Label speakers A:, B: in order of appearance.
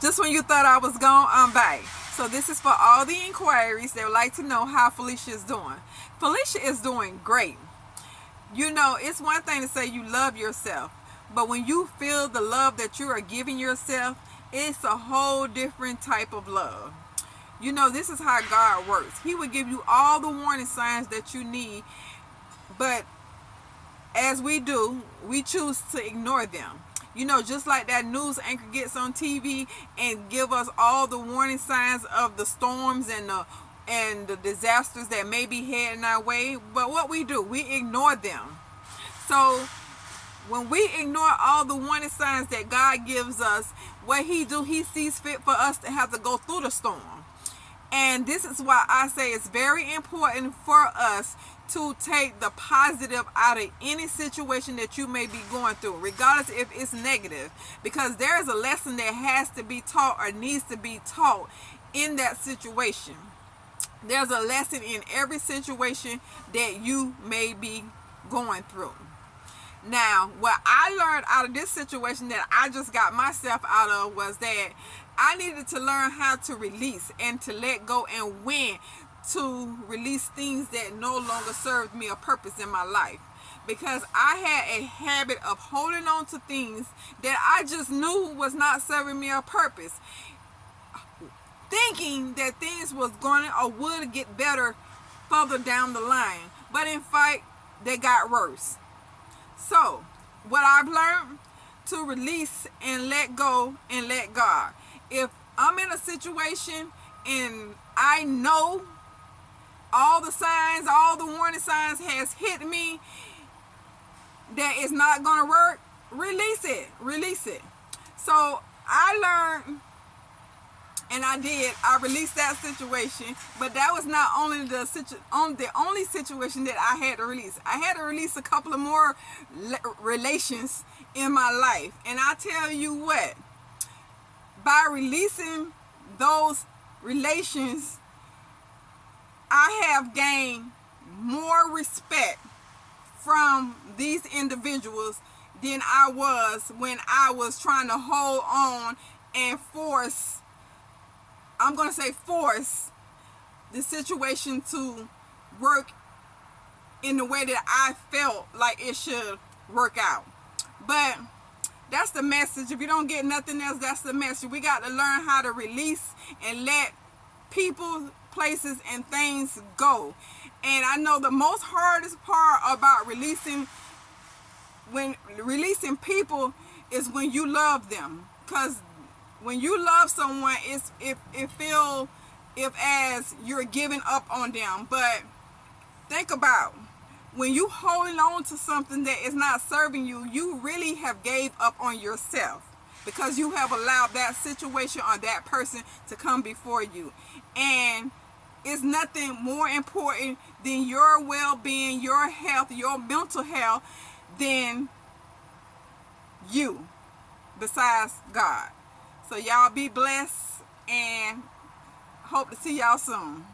A: Just when you thought I was gone, I'm back. So this is for all the inquiries that would like to know how Felicia is doing. Felicia is doing great. You know, it's one thing to say you love yourself, but when you feel the love that you are giving yourself, it's a whole different type of love. You know, this is how God works. He will give you all the warning signs that you need, but as we do, we choose to ignore them. You know, just like that news anchor gets on TV and give us all the warning signs of the storms and the disasters that may be heading our way. But what we do, we ignore them. So when we ignore all the warning signs that God gives us, what he do, he sees fit for us to have to go through the storm. And this is why I say it's very important for us to take the positive out of any situation that you may be going through, regardless if it's negative, because there is a lesson that has to be taught or needs to be taught in that situation. There's a lesson in every situation that you may be going through. Now, what I learned out of this situation that I just got myself out of was that I needed to learn how to release and to let go, and when to release things that no longer served me a purpose in my life. Because I had a habit of holding on to things that I just knew was not serving me a purpose, thinking that things was going to or would get better further down the line. But in fact, they got worse. So, what I've learned, to release and let go and let God. If I'm in a situation and I know all the signs, all the warning signs has hit me that it's not going to work, release it. Release it. So, I learned, and I released that situation, but that was not only the only situation that I had to release. I had to release a couple of more relations in my life. And I tell you what, by releasing those relations, I have gained more respect from these individuals than I was when I was trying to hold on and force the situation to work in the way that I felt like it should work out. But that's the message. If you don't get nothing else, that's the message. We got to learn how to release and let people, places, and things go. And I know the most hardest part about releasing people is when you love them. Because when you love someone, it feels as you're giving up on them. But think about, when you holding on to something that is not serving you, you really have gave up on yourself, because you have allowed that situation or that person to come before you. And it's nothing more important than your well-being, your health, your mental health than you, besides God. So y'all be blessed, and hope to see y'all soon.